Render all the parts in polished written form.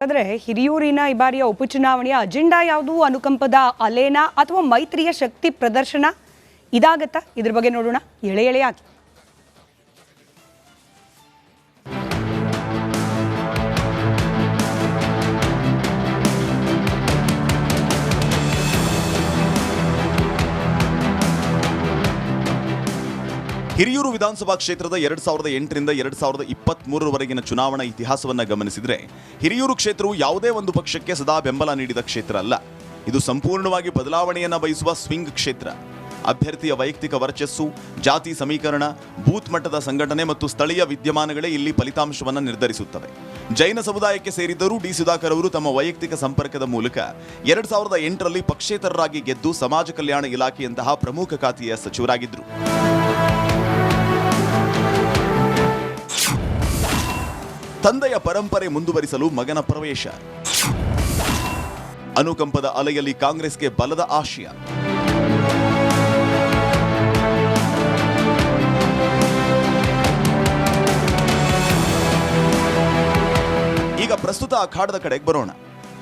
ಆದರೆ ಹಿರಿಯೂರಿನ ಈ ಬಾರಿಯ ಉಪಚುನಾವಣೆಯ ಅಜೆಂಡಾ ಯಾವುದು? ಅನುಕಂಪದ ಅಲೆನಾ ಅಥವಾ ಮೈತ್ರಿಯ ಶಕ್ತಿ ಪ್ರದರ್ಶನ? ಇದಾಗತ್ತಾ? ಇದ್ರ ಬಗ್ಗೆ ನೋಡೋಣ ಎಳೆ ಎಳೆಯಾಗಿ. ಹಿರಿಯೂರು ವಿಧಾನಸಭಾ ಕ್ಷೇತ್ರದ 2008ರಿಂದ 2023ರವರೆಗಿನ ಚುನಾವಣಾ ಇತಿಹಾಸವನ್ನು ಗಮನಿಸಿದರೆ ಹಿರಿಯೂರು ಕ್ಷೇತ್ರವು ಯಾವುದೇ ಒಂದು ಪಕ್ಷಕ್ಕೆ ಸದಾ ಬೆಂಬಲ ನೀಡಿದ ಕ್ಷೇತ್ರ ಅಲ್ಲ. ಇದು ಸಂಪೂರ್ಣವಾಗಿ ಬದಲಾವಣೆಯನ್ನು ಬಯಸುವ ಸ್ವಿಂಗ್ ಕ್ಷೇತ್ರ. ಅಭ್ಯರ್ಥಿಯ ವೈಯಕ್ತಿಕ ವರ್ಚಸ್ಸು, ಜಾತಿ ಸಮೀಕರಣ, ಬೂತ್ ಮಟ್ಟದ ಸಂಘಟನೆ ಮತ್ತು ಸ್ಥಳೀಯ ವಿದ್ಯಮಾನಗಳೇ ಇಲ್ಲಿ ಫಲಿತಾಂಶವನ್ನು ನಿರ್ಧರಿಸುತ್ತವೆ. ಜೈನ ಸಮುದಾಯಕ್ಕೆ ಸೇರಿದ್ದರೂ ಡಿ ಸುಧಾಕರ್ ಅವರು ತಮ್ಮ ವೈಯಕ್ತಿಕ ಸಂಪರ್ಕದ ಮೂಲಕ 2008ರಲ್ಲಿ ಪಕ್ಷೇತರರಾಗಿ ಗೆದ್ದು ಸಮಾಜ ಕಲ್ಯಾಣ ಇಲಾಖೆಯಂತಹ ಪ್ರಮುಖ ಖಾತೆಯ ಸಚಿವರಾಗಿದ್ದರು. ತಂದೆಯ ಪರಂಪರೆ ಮುಂದುವರಿಸಲು ಮಗನ ಪ್ರವೇಶ. ಅನುಕಂಪದ ಅಲೆಯಲ್ಲಿ ಕಾಂಗ್ರೆಸ್ಗೆ ಬಲದ ಆಶಯ. ಈಗ ಪ್ರಸ್ತುತ ಅಖಾಡದ ಕಡೆಗೆ ಬರೋಣ.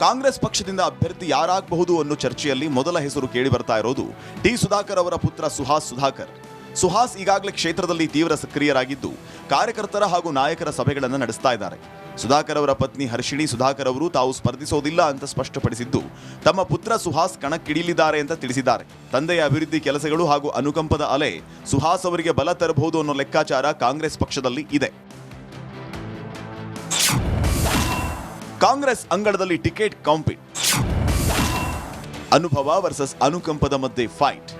ಕಾಂಗ್ರೆಸ್ ಪಕ್ಷದಿಂದ ಅಭ್ಯರ್ಥಿ ಯಾರಾಗಬಹುದು ಅನ್ನೋ ಚರ್ಚೆಯಲ್ಲಿ ಮೊದಲ ಹೆಸರು ಕೇಳಿ ಬರ್ತಾ ಇರೋದು ಡಿ ಸುಧಾಕರ್ ಅವರ ಪುತ್ರ ಸುಹಾಸ್ ಸುಧಾಕರ್. ಸುಹಾಸ್ ಈಗಾಗಲೇ ಕ್ಷೇತ್ರದಲ್ಲಿ ತೀವ್ರ ಸಕ್ರಿಯರಾಗಿದ್ದು ಕಾರ್ಯಕರ್ತರ ಹಾಗೂ ನಾಯಕರ ಸಭೆಗಳನ್ನು ನಡೆಸ್ತಾ ಇದ್ದಾರೆ. ಸುಧಾಕರ್ ಅವರ ಪತ್ನಿ ಹರ್ಷಿಣಿ ಸುಧಾಕರ್ ಅವರು ತಾವು ಸ್ಪರ್ಧಿಸೋದಿಲ್ಲ ಅಂತ ಸ್ಪಷ್ಟಪಡಿಸಿದ್ದು, ತಮ್ಮ ಪುತ್ರ ಸುಹಾಸ್ ಕಣಕ್ಕಿಳಿಯಲಿದ್ದಾರೆ ಅಂತ ತಿಳಿಸಿದ್ದಾರೆ. ತಂದೆಯ ಅಭಿವೃದ್ಧಿ ಕೆಲಸಗಳು ಹಾಗೂ ಅನುಕಂಪದ ಅಲೆ ಸುಹಾಸ್ ಅವರಿಗೆ ಬಲ ತರಬಹುದು ಅನ್ನೋ ಲೆಕ್ಕಾಚಾರ ಕಾಂಗ್ರೆಸ್ ಪಕ್ಷದಲ್ಲಿ ಇದೆ. ಕಾಂಗ್ರೆಸ್ ಅಂಗಳದಲ್ಲಿ ಟಿಕೆಟ್ ಕಾಂಪೀಟ್. ಅನುಭವ ವರ್ಸಸ್ ಅನುಕಂಪದ ಮಧ್ಯೆ ಫೈಟ್.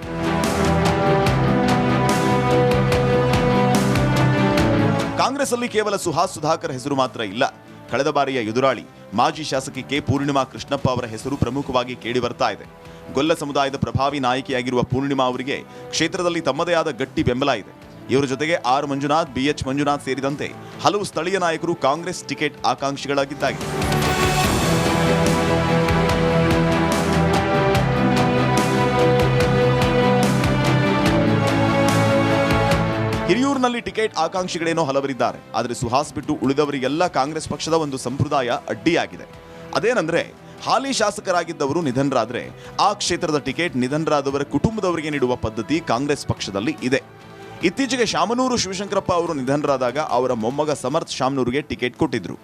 ಕಾಂಗ್ರೆಸ್ ಅಲ್ಲಿ ಕೇವಲ ಸುಹಾಸ್ ಸುಧಾಕರ್ ಹೆಸರು ಮಾತ್ರ ಇಲ್ಲ. ಕಳೆದ ಬಾರಿಯ ಎದುರಾಳಿ ಮಾಜಿ ಶಾಸಕಿ ಕೆ ಪೂರ್ಣಿಮಾ ಕೃಷ್ಣಪ್ಪ ಅವರ ಹೆಸರು ಪ್ರಮುಖವಾಗಿ ಕೇಳಿ ಬರ್ತಾ ಇದೆ. ಗೊಲ್ಲ ಸಮುದಾಯದ ಪ್ರಭಾವಿ ನಾಯಕಿಯಾಗಿರುವ ಪೂರ್ಣಿಮಾ ಅವರಿಗೆ ಕ್ಷೇತ್ರದಲ್ಲಿ ತಮ್ಮದೇ ಆದ ಗಟ್ಟಿ ಬೆಂಬಲ ಇದೆ. ಇವರ ಜೊತೆಗೆ ಆರ್ ಮಂಜುನಾಥ್, BH ಮಂಜುನಾಥ್ ಸೇರಿದಂತೆ ಹಲವು ಸ್ಥಳೀಯ ನಾಯಕರು ಕಾಂಗ್ರೆಸ್ ಟಿಕೆಟ್ ಆಕಾಂಕ್ಷಿಗಳಾಗಿದ್ದಾರೆ. ಹಿರಿಯೂರಿನಲ್ಲಿ ಟಿಕೆಟ್ ಆಕಾಂಕ್ಷಿಗಳೇನೋ ಹಲವರಿದ್ದಾರೆ. ಆದರೆ ಸುಹಾಸ್ ಬಿಟ್ಟು ಉಳಿದವರಿಗೆಲ್ಲ ಕಾಂಗ್ರೆಸ್ ಪಕ್ಷದ ಒಂದು ಸಂಪ್ರದಾಯ ಅಡ್ಡಿಯಾಗಿದೆ. ಅದೇನಂದ್ರೆ, ಹಾಲಿ ಶಾಸಕರಾಗಿದ್ದವರು ನಿಧನರಾದ್ರೆ ಆ ಕ್ಷೇತ್ರದ ಟಿಕೆಟ್ ನಿಧನರಾದವರ ಕುಟುಂಬದವರಿಗೆ ನೀಡುವ ಪದ್ಧತಿ ಕಾಂಗ್ರೆಸ್ ಪಕ್ಷದಲ್ಲಿ ಇದೆ. ಇತ್ತೀಚೆಗೆ ಶಾಮನೂರು ಶಿವಶಂಕರಪ್ಪ ಅವರು ನಿಧನರಾದಾಗ ಅವರ ಮೊಮ್ಮಗ ಸಮರ್ಥ್ ಶಾಮನೂರಿಗೆ ಟಿಕೆಟ್ ಕೊಟ್ಟಿದ್ರು.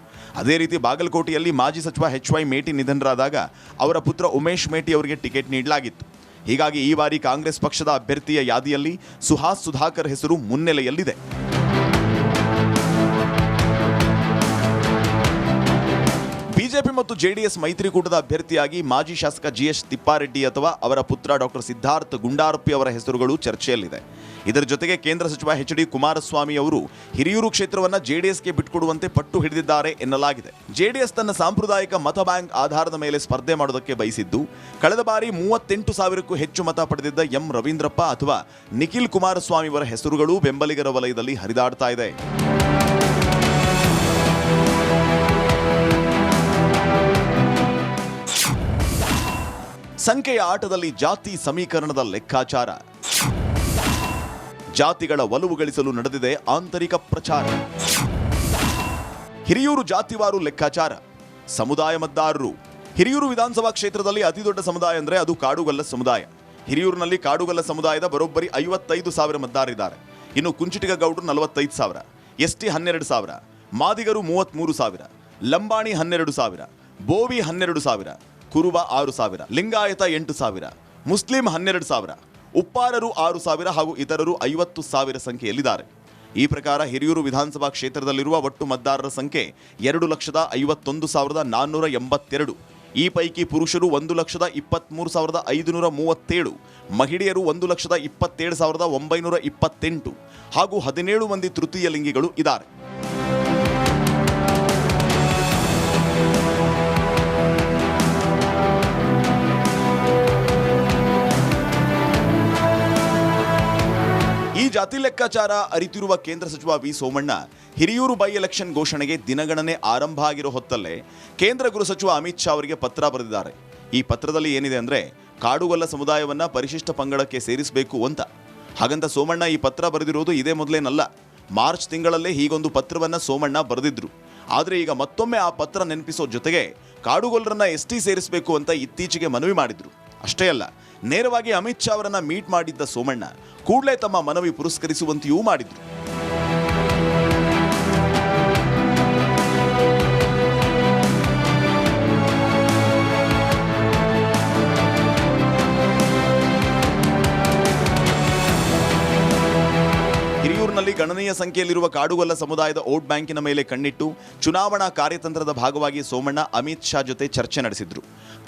ಅದೇ ರೀತಿ ಬಾಗಲಕೋಟೆಯಲ್ಲಿ ಮಾಜಿ ಸಚಿವ HY ಮೇಟಿ ನಿಧನರಾದಾಗ ಅವರ ಪುತ್ರ ಉಮೇಶ್ ಮೇಟಿ ಅವರಿಗೆ ಟಿಕೆಟ್ ನೀಡಲಾಗಿತ್ತು. ಹೀಗಾಗಿ ಈ ಬಾರಿ ಕಾಂಗ್ರೆಸ್ ಪಕ್ಷದ ಅಭ್ಯರ್ಥಿಯ ಯಾದಿಯಲ್ಲಿ ಸುಹಾಸ್ ಸುಧಾಕರ್ ಹೆಸರು ಮುನ್ನೆಲೆಯಲ್ಲಿದೆ. ಬಿಜೆಪಿ ಮತ್ತು JDS ಮೈತ್ರಿಕೂಟದ ಅಭ್ಯರ್ಥಿಯಾಗಿ ಮಾಜಿ ಶಾಸಕ GH ತಿಪ್ಪಾರೆಡ್ಡಿ ಅಥವಾ ಅವರ ಪುತ್ರ ಡಾಕ್ಟರ್ ಸಿದ್ಧಾರ್ಥ್ ಗುಂಡಾರಪ್ಪಿ ಅವರ ಹೆಸರುಗಳು ಚರ್ಚೆಯಲ್ಲಿದೆ. ಇದರ ಜೊತೆಗೆ ಕೇಂದ್ರ ಸಚಿವ HD ಕುಮಾರಸ್ವಾಮಿ ಅವರು ಹಿರಿಯೂರು ಕ್ಷೇತ್ರವನ್ನು JDSಗೆ ಬಿಟ್ಟುಕೊಡುವಂತೆ ಪಟ್ಟು ಹಿಡಿದಿದ್ದಾರೆ ಎನ್ನಲಾಗಿದೆ. JDS ತನ್ನ ಸಾಂಪ್ರದಾಯಿಕ ಮತ ಬ್ಯಾಂಕ್ ಆಧಾರದ ಮೇಲೆ ಸ್ಪರ್ಧೆ ಮಾಡೋದಕ್ಕೆ ಬಯಸಿದ್ದು, ಕಳೆದ ಬಾರಿ 38,000ಕ್ಕೂ ಹೆಚ್ಚು ಮತ ಪಡೆದಿದ್ದ M ರವೀಂದ್ರಪ್ಪ ಅಥವಾ ನಿಖಿಲ್ ಕುಮಾರಸ್ವಾಮಿ ಅವರ ಹೆಸರುಗಳು ಬೆಂಬಲಿಗರ ವಲಯದಲ್ಲಿ ಹರಿದಾಡ್ತಾ ಇದೆ. ಸಂಖ್ಯೆಯ ಆಟದಲ್ಲಿ ಜಾತಿ ಸಮೀಕರಣದ ಲೆಕ್ಕಾಚಾರ. ಜಾತಿಗಳ ಒಲವು ಗಳಿಸಲು ನಡೆದಿದೆ ಆಂತರಿಕ ಪ್ರಚಾರ. ಹಿರಿಯೂರು ಜಾತಿವಾರು ಲೆಕ್ಕಾಚಾರ. ಸಮುದಾಯ ಮತದಾರರು. ಹಿರಿಯೂರು ವಿಧಾನಸಭಾ ಕ್ಷೇತ್ರದಲ್ಲಿ ಅತಿದೊಡ್ಡ ಸಮುದಾಯ ಅಂದರೆ ಅದು ಕಾಡುಗೊಲ್ಲ ಸಮುದಾಯ. ಹಿರಿಯೂರಿನಲ್ಲಿ ಕಾಡುಗೊಲ್ಲ ಸಮುದಾಯದ ಬರೋಬ್ಬರಿ 55,000 ಮತದಾರರಿದ್ದಾರೆ. ಇನ್ನು ಕುಂಚಿಟಿಗ ಗೌಡರು 45,000, ST 12,000, ಮಾದಿಗರು 33,000, ಲಂಬಾಣಿ 12,000, ಬೋವಿ 12,000, ಕುರುಬ 6,000, ಲಿಂಗಾಯತ 8,000, ಮುಸ್ಲಿಂ 12,000, ಉಪ್ಪಾರರು 6,000 ಹಾಗೂ ಇತರರು 50,000 ಸಂಖ್ಯೆಯಲ್ಲಿದ್ದಾರೆ. ಈ ಪ್ರಕಾರ ಹಿರಿಯೂರು ವಿಧಾನಸಭಾ ಕ್ಷೇತ್ರದಲ್ಲಿರುವ ಒಟ್ಟು ಮತದಾರರ ಸಂಖ್ಯೆ 2,51,482. ಈ ಪೈಕಿ ಪುರುಷರು 1,23,537, ಮಹಿಳೆಯರು 1,27,928 ಹಾಗೂ 17 ಮಂದಿ ತೃತೀಯ ಲಿಂಗಿಗಳು ಇದ್ದಾರೆ. ಈ ಜಾತಿ ಲೆಕ್ಕಾಚಾರ ಅರಿತಿರುವ ಕೇಂದ್ರ ಸಚಿವ V Somanna Hiriyur by election ಘೋಷಣೆಗೆ ದಿನಗಣನೆ ಆರಂಭ ಆಗಿರೋ ಹೊತ್ತಲ್ಲೇ ಕೇಂದ್ರ ಗೃಹ ಸಚಿವ ಅಮಿತ್ ಶಾ ಅವರಿಗೆ ಪತ್ರ ಬರೆದಿದ್ದಾರೆ. ಈ ಪತ್ರದಲ್ಲಿ ಏನಿದೆ ಅಂದ್ರೆ, ಕಾಡುಗೊಲ್ಲ ಸಮುದಾಯವನ್ನ ಪರಿಶಿಷ್ಟ ಪಂಗಡಕ್ಕೆ ಸೇರಿಸಬೇಕು ಅಂತ. ಹಾಗಂತ ಸೋಮಣ್ಣ ಈ ಪತ್ರ ಬರೆದಿರೋದು ಇದೇ ಮೊದಲೇನಲ್ಲ. ಮಾರ್ಚ್ ತಿಂಗಳಲ್ಲೇ ಹೀಗೊಂದು ಪತ್ರವನ್ನ ಸೋಮಣ್ಣ ಬರೆದಿದ್ರು. ಆದರೆ ಈಗ ಮತ್ತೊಮ್ಮೆ ಆ ಪತ್ರ ನೆನಪಿಸೋ ಜೊತೆಗೆ ಕಾಡುಗೊಲ್ಲರನ್ನ ಎಸ್ಟಿ ಸೇರಿಸಬೇಕು ಅಂತ ಇತ್ತೀಚೆಗೆ ಮನವಿ ಮಾಡಿದ್ರು. ಅಷ್ಟೇ ಅಲ್ಲ, ನೇರವಾಗಿ ಅಮಿತ್ ಶಾ ಅವರನ್ನ ಮೀಟ್ ಮಾಡಿದ್ದ ಸೋಮಣ್ಣ ಕೂಡಲೇ ತಮ್ಮ ಮನವಿ ಪುರಸ್ಕರಿಸುವಂತೆಯೂ ಮಾಡಿದ್ರು. ಹಿರಿಯೂರಿನಲ್ಲಿ ಗಣನೀಯ ಸಂಖ್ಯೆಯಲ್ಲಿರುವ ಕಾಡುಗೊಲ್ಲ ಸಮುದಾಯದ ವೋಟ್ ಬ್ಯಾಂಕಿನ ಮೇಲೆ ಕಣ್ಣಿಟ್ಟು ಚುನಾವಣಾ ಕಾರ್ಯತಂತ್ರದ ಭಾಗವಾಗಿ ಸೋಮಣ್ಣ ಅಮಿತ್ ಶಾ ಜೊತೆ ಚರ್ಚೆ ನಡೆಸಿದ್ರು.